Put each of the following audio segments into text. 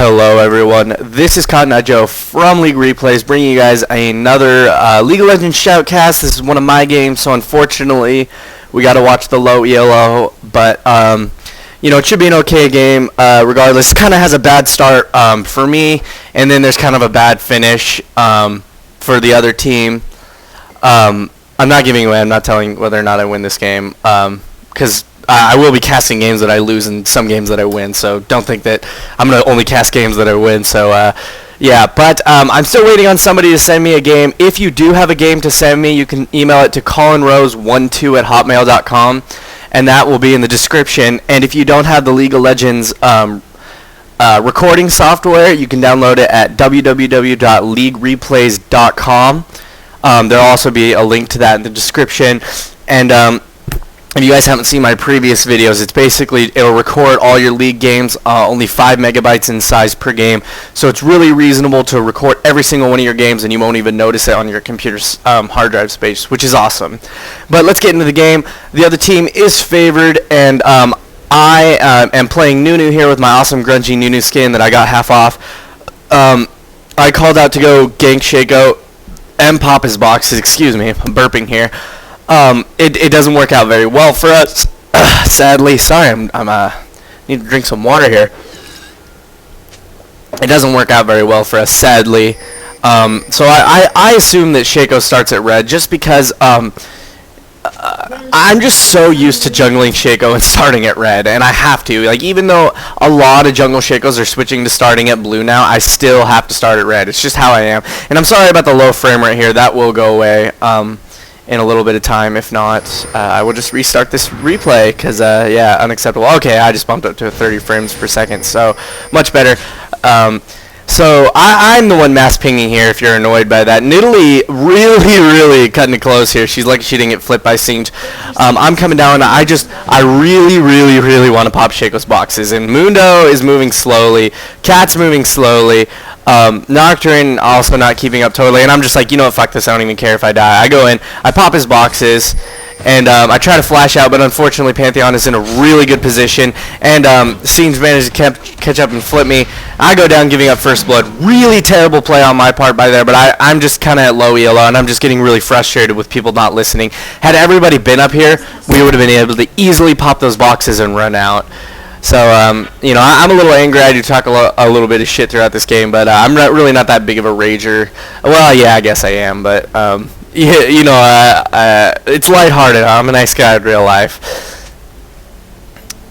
Hello everyone, this is Cotton Eye Joe from League Replays bringing you guys another League of Legends Shoutcast. This is one of my games, so unfortunately we got to watch the low ELO, but it should be an okay game regardless. It kind of has a bad start for me, and then there's kind of a bad finish for the other team. I'm not giving away, I'm not telling whether or not I win this game, because I will be casting games that I lose and some games that I win, so don't think that I'm going to only cast games that I win. So, but I'm still waiting on somebody to send me a game. If you do have a game to send me, you can email it to colinrose12@hotmail.com, and that will be in the description. And if you don't have the League of Legends recording software, you can download it at www.leaguereplays.com. There'll also be a link to that in the description. And if you guys haven't seen my previous videos, it'll record all your league games, only 5 megabytes in size per game, so it's really reasonable to record every single one of your games and you won't even notice it on your computer's hard drive space, which is awesome. But let's get into the game. The other team is favored, and I am playing Nunu here with my awesome grungy Nunu skin that I got half off. I called out to go gank Shaco and pop his boxes. Excuse me, I'm burping here. It doesn't work out very well for us, sadly. Sorry, I'm need to drink some water here. It doesn't work out very well for us, sadly. So I assume that Shaco starts at red just because I'm just so used to jungling Shaco and starting at red, and I have to. Like, even though a lot of jungle Shacos are switching to starting at blue now, I still have to start at red. It's just how I am. And I'm sorry about the low frame rate here. That will go away in a little bit of time. If not, I will just restart this replay because unacceptable. Okay, I just bumped up to 30 frames per second, so much better. So I'm the one mass pinging here if you're annoyed by that. Nidalee really cutting it close here. She's lucky she didn't get flipped by Singed. I'm coming down. I really want to pop Shaco's boxes, and Mundo is moving slowly. Cat's moving slowly. Nocturne also not keeping up totally, and I'm just like, you know what, fuck this, I don't even care if I die. I go in, I pop his boxes, and I try to flash out, but unfortunately Pantheon is in a really good position, and Scenes managed to catch up and flip me. I go down giving up first blood. Really terrible play on my part by there, but I'm just kind of at low ELO, and I'm just getting really frustrated with people not listening. Had everybody been up here, we would have been able to easily pop those boxes and run out. So, I'm a little angry. I do talk a little bit of shit throughout this game, but I'm really not that big of a rager. Well, yeah, I guess I am, but, it's lighthearted. I'm a nice guy in real life.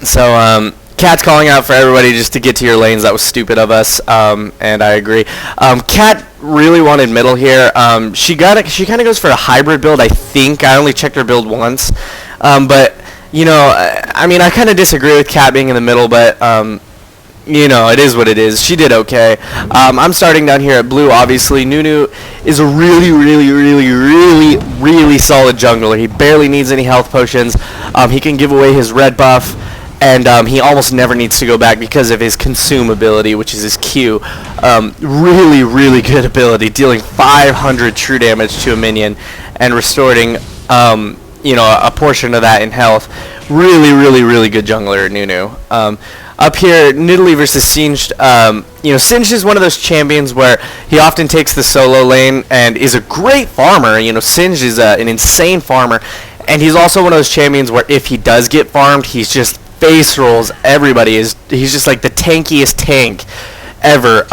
So, Cat's calling out for everybody just to get to your lanes. That was stupid of us, and I agree. Cat really wanted middle here. She kind of goes for a hybrid build, I think. I only checked her build once, but I kind of disagree with Cat being in the middle, but, it is what it is. She did okay. I'm starting down here at blue, obviously. Nunu is a really solid jungler. He barely needs any health potions. He can give away his red buff, and he almost never needs to go back because of his consume ability, which is his Q. Really good ability, dealing 500 true damage to a minion and restoring a portion of that in health. Really good jungler, Nunu. Up here, Nidalee versus Singed. Singed is one of those champions where he often takes the solo lane and is a great farmer. Singed is an insane farmer, and he's also one of those champions where if he does get farmed, he's just face rolls everybody. He's just like the tankiest tank ever.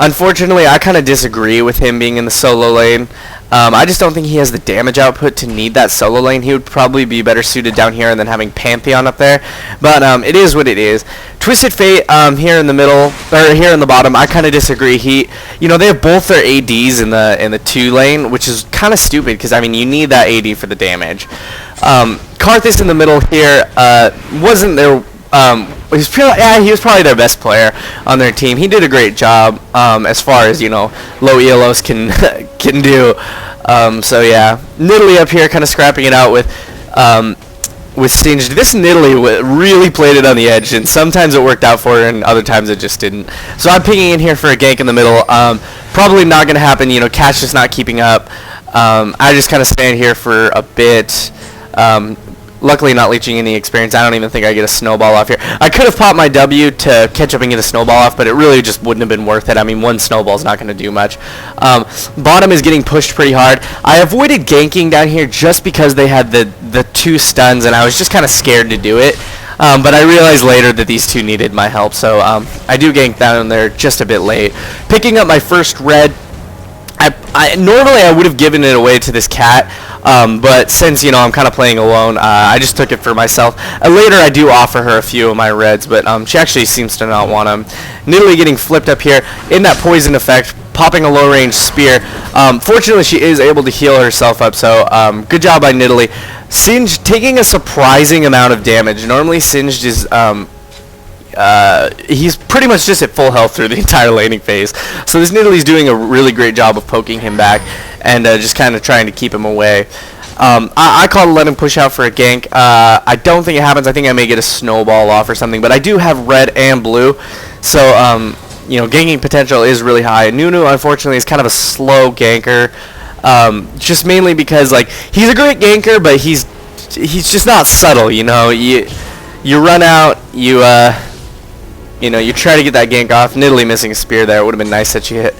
Unfortunately, I kind of disagree with him being in the solo lane. I just don't think he has the damage output to need that solo lane. He would probably be better suited down here than having Pantheon up there. But it is what it is. Twisted Fate here in the middle, or here in the bottom, I kind of disagree. They have both their ADs in the 2 lane, which is kind of stupid because you need that AD for the damage. Karthus in the middle here wasn't there. He was probably their best player on their team. He did a great job as far as low ELOs can do. So yeah, Nidalee up here kind of scrapping it out with Singed. This Nidalee really played it on the edge, and sometimes it worked out for her, and other times it just didn't. So I'm pinging in here for a gank in the middle. Probably not going to happen. Cat's just not keeping up. I just kind of stand here for a bit. Luckily not leeching any experience. I don't even think I get a snowball off here. I could have popped my W to catch up and get a snowball off, but it really just wouldn't have been worth it. I mean, one snowball is not going to do much. Bottom is getting pushed pretty hard. I avoided ganking down here just because they had the 2 stuns, and I was just kind of scared to do it. But I realized later that these 2 needed my help, so I do gank down there just a bit late. Picking up my first red. Normally I would have given it away to this cat, but since, I'm kind of playing alone, I just took it for myself. Later I do offer her a few of my reds, but she actually seems to not want them. Nidalee getting flipped up here in that poison effect, popping a low-range spear. Fortunately, she is able to heal herself up, so good job by Nidalee. Singed taking a surprising amount of damage. Normally Singed is... he's pretty much just at full health through the entire laning phase. So this Nidalee's doing a really great job of poking him back and just kind of trying to keep him away. I call to let him push out for a gank. I don't think it happens. I think I may get a snowball off or something, but I do have red and blue. So, ganking potential is really high. Nunu, unfortunately, is kind of a slow ganker. Just mainly because, he's a great ganker, but he's just not subtle, You run out, you try to get that gank off. Nidalee missing a spear there. It would have been nice had she hit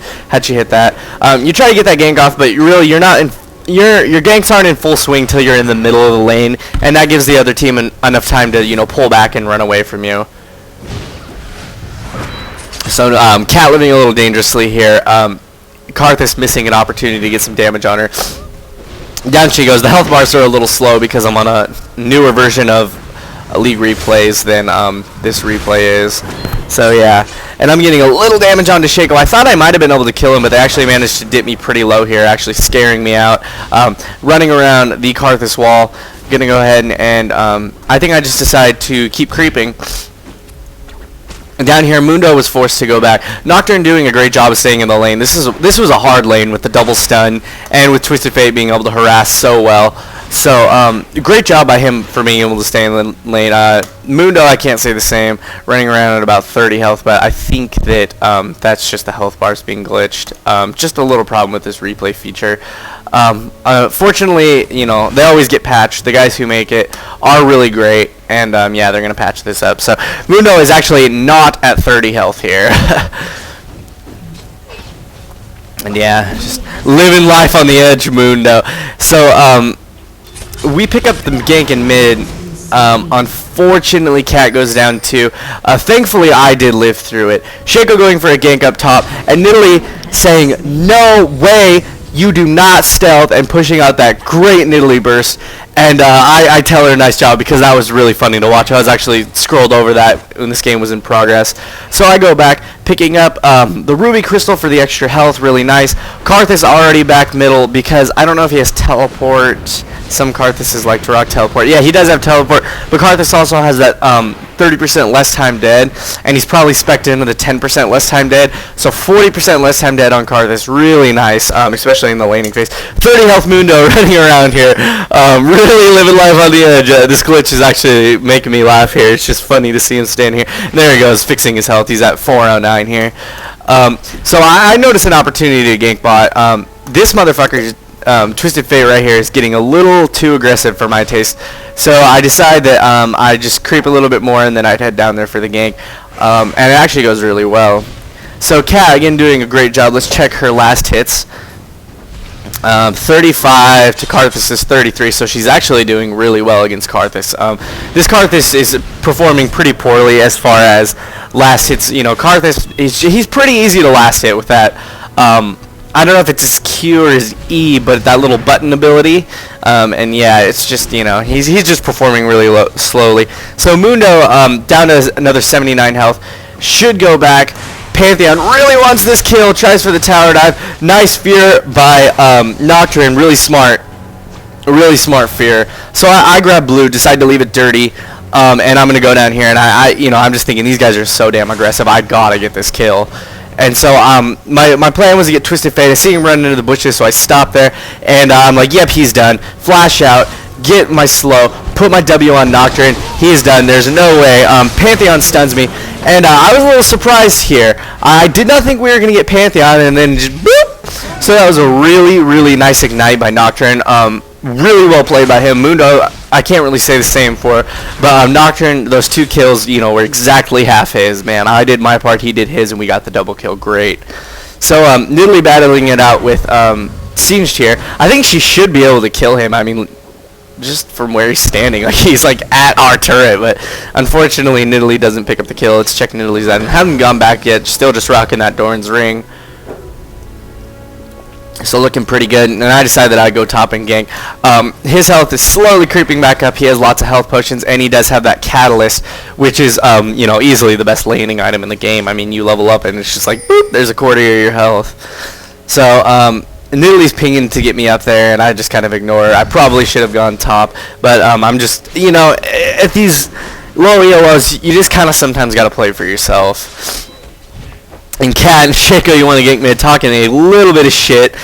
that. You try to get that gank off, but you're not in. Your ganks aren't in full swing till you're in the middle of the lane, and that gives the other team enough time to pull back and run away from you. So Cat living a little dangerously here. Karthus missing an opportunity to get some damage on her. Down she goes. The health bars are a little slow because I'm on a newer version of League replays than this replay is. So yeah, and I'm getting a little damage onto Shaco. I thought I might have been able to kill him, but they actually managed to dip me pretty low here, actually scaring me out. Running around the Karthus wall, gonna go ahead and I think I just decided to keep creeping. Down here, Mundo was forced to go back. Nocturne doing a great job of staying in the lane. This was a hard lane with the double stun and with Twisted Fate being able to harass so well. So, great job by him for being able to stay in the lane. Mundo, I can't say the same, running around at about 30 health, but I think that that's just the health bars being glitched. Just a little problem with this replay feature. Fortunately, they always get patched. The guys who make it are really great, and yeah, they're going to patch this up. So, Mundo is actually not at 30 health here. And yeah, just living life on the edge, Mundo. So, we pick up the gank in mid. Unfortunately, Cat goes down too. Thankfully, I did live through it. Shaco going for a gank up top, and Nidalee saying, "No way, you do not stealth," and pushing out that great Nidalee burst. And I tell her nice job because that was really funny to watch. I was actually scrolled over that when this game was in progress. So I go back, picking up the Ruby Crystal for the extra health, really nice. Karthus already back middle because I don't know if he has teleport. Some Karthuses like to rock teleport. Yeah, he does have teleport, but Karthus also has that 30% less time dead, and he's probably spec'd into the 10% less time dead, so 40% less time dead on Karthus. Really nice, especially in the laning phase. 30 health Mundo running around here, really living life on the edge. This glitch is actually making me laugh here. It's just funny to see him stand here. And there he goes, fixing his health. He's at 409 here. So I noticed an opportunity to gank bot. This motherfucker, Twisted Fate right here, is getting a little too aggressive for my taste. So I decide that I just creep a little bit more and then I'd head down there for the gank. And it actually goes really well. So Cat, again, doing a great job. Let's check her last hits. 35 to Karthus' 33, so she's actually doing really well against Karthus. This Karthus is performing pretty poorly as far as last hits. Karthus, he's pretty easy to last hit with that. I don't know if it's his Q or his E, but that little button ability. And yeah, it's just, he's just performing really slowly. So Mundo, down to another 79 health, should go back. Pantheon really wants this kill, tries for the tower dive. Nice fear by Nocturne, really smart fear. So I grab blue, decide to leave it dirty, and I'm gonna go down here, and I'm just thinking these guys are so damn aggressive. I gotta get this kill. And so my plan was to get Twisted Fate. I see him running into the bushes, so I stop there, and I'm like, yep, he's done. Flash out, get my slow, put my W on Nocturne. He is done. There's no way. Pantheon stuns me, and I was a little surprised here. I did not think we were going to get Pantheon, and then just boop. So that was a really, really nice ignite by Nocturne. Really well played by him. Mundo I can't really say the same for, but Nocturne, those 2 kills, you know, were exactly half his, man. I did my part, he did his, and we got the double kill. Great. So, Nidalee battling it out with, Singed here. I think she should be able to kill him. I mean, just from where he's standing, like he's like at our turret, but unfortunately Nidalee doesn't pick up the kill. Let's check Nidalee's out. Haven't gone back yet, still just rocking that Doran's ring. So looking pretty good, and I decided that I'd go top and gank. His health is slowly creeping back up. He has lots of health potions, and he does have that catalyst, which is, you know, easily the best laning item in the game. I mean, you level up, and it's just like, boop, there's a quarter of your health. So, Nidalee's pinging to get me up there, and I just kind of ignore her. I probably should have gone top, but I'm just, you know, at these low EOLs, you just kind of sometimes got to play for yourself. And Cat and Shaco, you want to gank mid, talking a little bit of shit.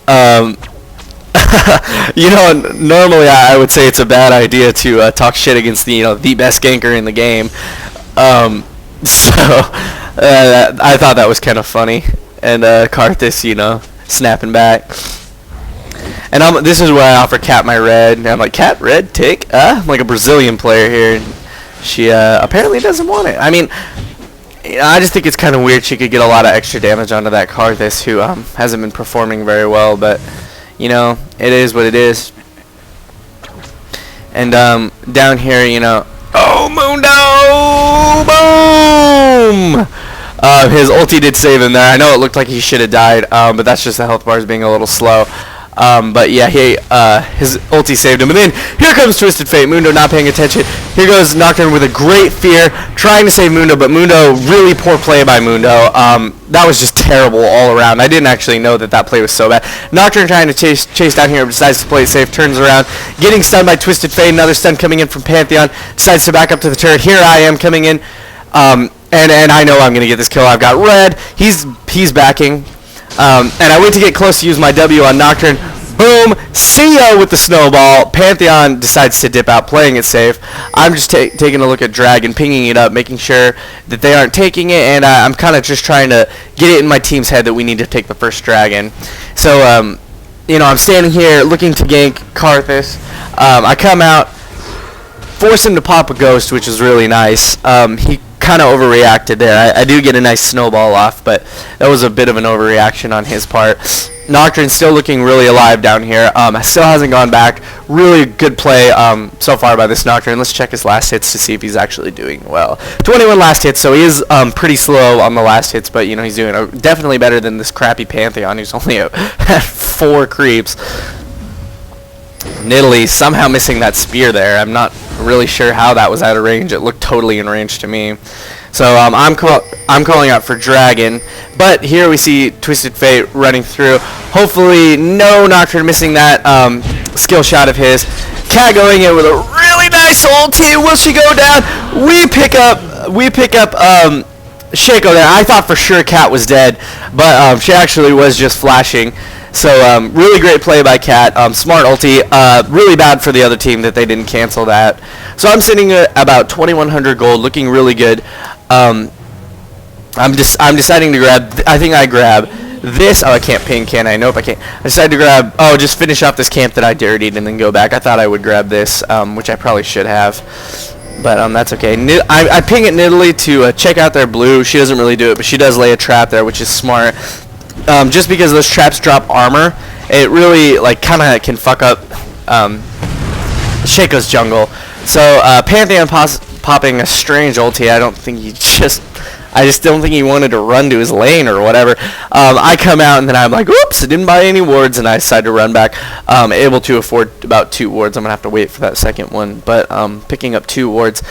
You know, normally I would say it's a bad idea to talk shit against the, you know, the best ganker in the game. So I thought that was kind of funny, and Karthus, you know, snapping back. And this is where I offer Cat my red, and I'm like, Cat, red, take? I'm like a Brazilian player here, and she apparently doesn't want it. I mean, I just think it's kind of weird she could get a lot of extra damage onto that Karthus, who hasn't been performing very well, but, you know, it is what it is. And down here, you know, oh, Mundo! Boom! His ulti did save him there. I know it looked like he should have died, but that's just the health bars being a little slow. But yeah, his ulti saved him. And then here comes Twisted Fate. Mundo not paying attention. Here goes Nocturne with a great fear, trying to save Mundo, but Mundo, really poor play by Mundo. That was just terrible all around. I didn't actually know that play was so bad. Nocturne trying to chase down here, decides to play it safe, turns around, getting stunned by Twisted Fate. Another stun coming in from Pantheon, decides to back up to the turret. Here I am coming in, and I know I'm going to get this kill. I've got red. He's backing. And I went to get close to use my W on Nocturne. Boom! See ya with the snowball. Pantheon decides to dip out, playing it safe. I'm just taking a look at Dragon, pinging it up, making sure that they aren't taking it, and I'm kind of just trying to get it in my team's head that we need to take the first Dragon. So, you know, I'm standing here looking to gank Karthus. I come out, force him to pop a ghost, which is really nice. He kind of overreacted there. I do get a nice snowball off, but that was a bit of an overreaction on his part. Nocturne still looking really alive down here. Still hasn't gone back. Really good play so far by this Nocturne. Let's check his last hits to see if he's actually doing well. 21 last hits, so he is pretty slow on the last hits, but you know he's doing definitely better than this crappy Pantheon who's only at 4 creeps. Nidalee somehow missing that spear there. I'm not really sure how that was out of range. It looked totally in range to me. So I'm calling out for Dragon, but here we see Twisted Fate running through. Hopefully no Nocturne missing that skill shot of his. Cat going in with a really nice ulti. Will she go down? We pick up Shaco there. I thought for sure Cat was dead, but she actually was just flashing. So really great play by Cat. Smart ulti. Really bad for the other team that they didn't cancel that. So I'm sitting at about 2,100 gold, looking really good. I'm deciding to grab. I think I grab this. Oh, I can't ping, can I? Nope, I can't. I decided to grab. Oh, just finish off this camp that I dirtied and then go back. I thought I would grab this, which I probably should have. But that's okay. I ping at Nidalee to check out their blue. She doesn't really do it, but she does lay a trap there, which is smart. Just because those traps drop armor, it really like kind of can fuck up Shaco's jungle. So Pantheon popping a strange ulti. I just don't think he wanted to run to his lane or whatever. I come out and then I'm like, oops, I didn't buy any wards, and I decide to run back. Able to afford about 2 wards. I'm gonna have to wait for that second one, but picking up 2 wards.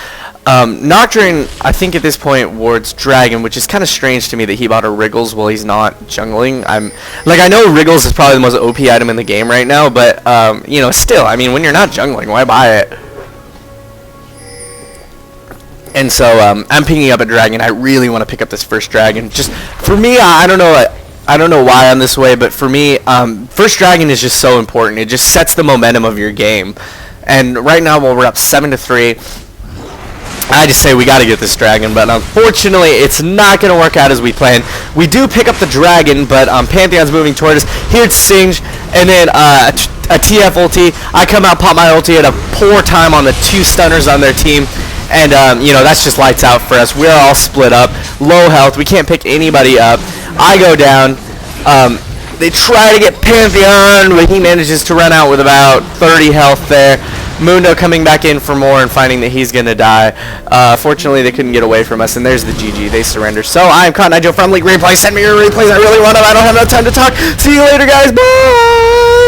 Nocturne, I think at this point wards Dragon, which is kind of strange to me that he bought a Wriggles while he's not jungling. I know Wriggles is probably the most OP item in the game right now, but you know, still, I mean, when you're not jungling, why buy it? And so I'm picking up a Dragon. I really want to pick up this first Dragon. Just for me, I don't know why I'm this way, but for me, first Dragon is just so important. It just sets the momentum of your game. And right now, while we're up 7-3. I just say we got to get this Dragon, but unfortunately it's not going to work out as we planned. We do pick up the Dragon, but Pantheon's moving toward us. Here it's Singed, and then a TF ulti. I come out, pop my ulti at a poor time on the 2 stunners on their team. And, that's just lights out for us. We're all split up. Low health. We can't pick anybody up. I go down. They try to get Pantheon, but he manages to run out with about 30 health there. Mundo coming back in for more and finding that he's going to die. Fortunately, they couldn't get away from us, and there's the GG. They surrender. So, I'm Cotton Eye Joe from League Replay. Send me your replays. I really want them. I don't have enough time to talk. See you later, guys. Bye!